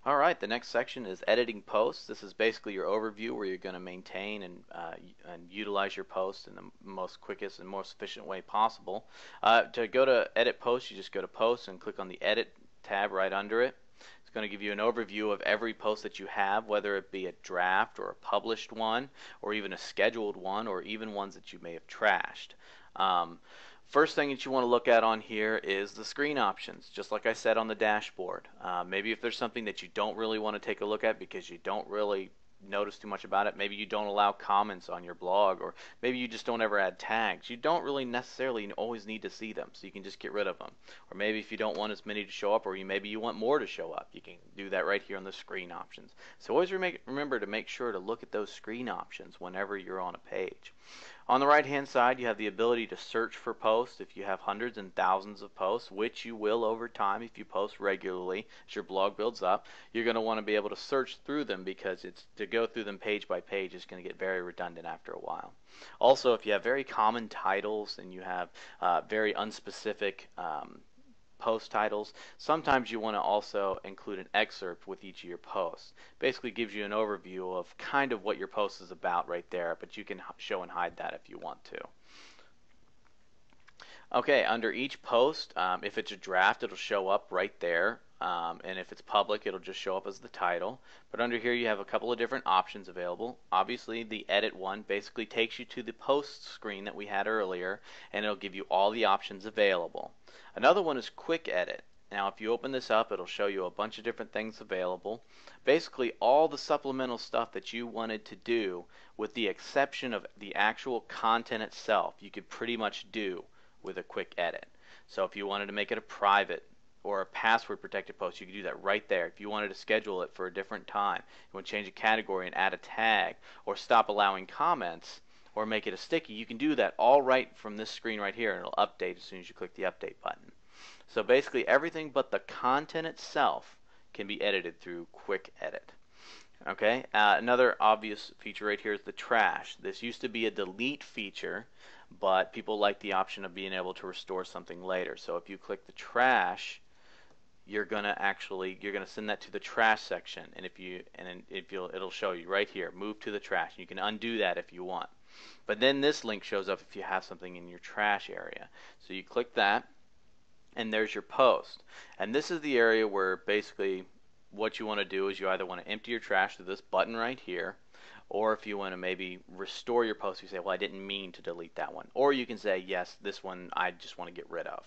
Alright, the next section is editing posts. This is basically your overview where you're going to maintain and utilize your posts in the most quickest and most efficient way possible. To go to edit posts, you just go to posts and click on the edit tab right under it. It's going to give you an overview of every post that you have, whether it be a draft or a published one, or even a scheduled one, or even ones that you may have trashed. First thing that you want to look at on here is the screen options, just like I said on the dashboard. Maybe if there's something that you don't really want to take a look at because you don't really notice too much about it, maybe you don't allow comments on your blog, or maybe you just don't ever add tags. You don't really necessarily always need to see them, so you can just get rid of them. Or maybe if you don't want as many to show up, or maybe you want more to show up, you can do that right here on the screen options. So always remember to make sure to look at those screen options whenever you're on a page. On the right hand side, you have the ability to search for posts. If you have hundreds and thousands of posts, which you will over time if you post regularly as your blog builds up, you're going to want to be able to search through them, because to go through them page by page is going to get very redundant after a while. Also, if you have very common titles and you have very unspecific post titles, sometimes you want to also include an excerpt with each of your posts. Basically gives you an overview of kind of what your post is about right there, but you can show and hide that if you want to. Okay, under each post, if it's a draft, it'll show up right there. And if it's public, it'll just show up as the title. But under here you have a couple of different options available. Obviously the edit one basically takes you to the post screen that we had earlier, and it'll give you all the options available. Another one is quick edit. Now if you open this up, it'll show you a bunch of different things available. Basically all the supplemental stuff that you wanted to do, with the exception of the actual content itself, you could pretty much do with a quick edit. So if you wanted to make it a private or a password protected post, you can do that right there. If you wanted to schedule it for a different time, you want to change a category and add a tag, or stop allowing comments, or make it a sticky, you can do that all right from this screen right here, and it'll update as soon as you click the update button. So basically everything but the content itself can be edited through quick edit. Okay, another obvious feature right here is the trash. This used to be a delete feature, but people like the option of being able to restore something later. So if you click the trash, you're gonna send that to the trash section, and it'll show you right here, move to the trash. You can undo that if you want. But then this link shows up if you have something in your trash area. So you click that, and there's your post. And this is the area where basically what you want to do is you either want to empty your trash through this button right here, or if you want to maybe restore your post, you say, well, I didn't mean to delete that one. Or you can say, yes, this one I just want to get rid of.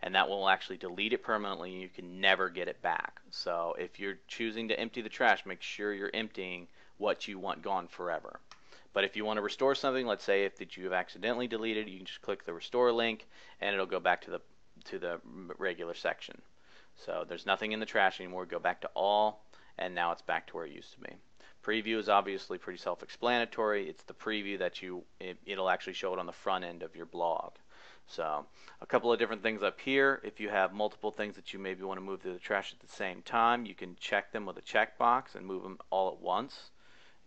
And that will actually delete it permanently, and you can never get it back. So if you're choosing to empty the trash, make sure you're emptying what you want gone forever. But if you want to restore something, let's say if you have accidentally deleted, you can just click the restore link, and it'll go back to the regular section. So there's nothing in the trash anymore. Go back to all, and now it's back to where it used to be. Preview is obviously pretty self-explanatory. It's the preview that it'll actually show it on the front end of your blog. So a couple of different things up here. If you have multiple things that you maybe want to move through the trash at the same time, you can check them with a checkbox and move them all at once.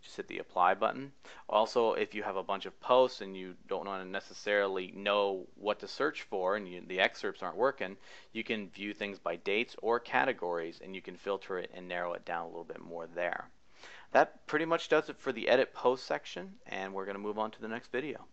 Just hit the apply button. Also, if you have a bunch of posts and you don't want to necessarily know what to search for, and the excerpts aren't working, you can view things by dates or categories, and you can filter it and narrow it down a little bit more there. That pretty much does it for the edit post section, and we're going to move on to the next video.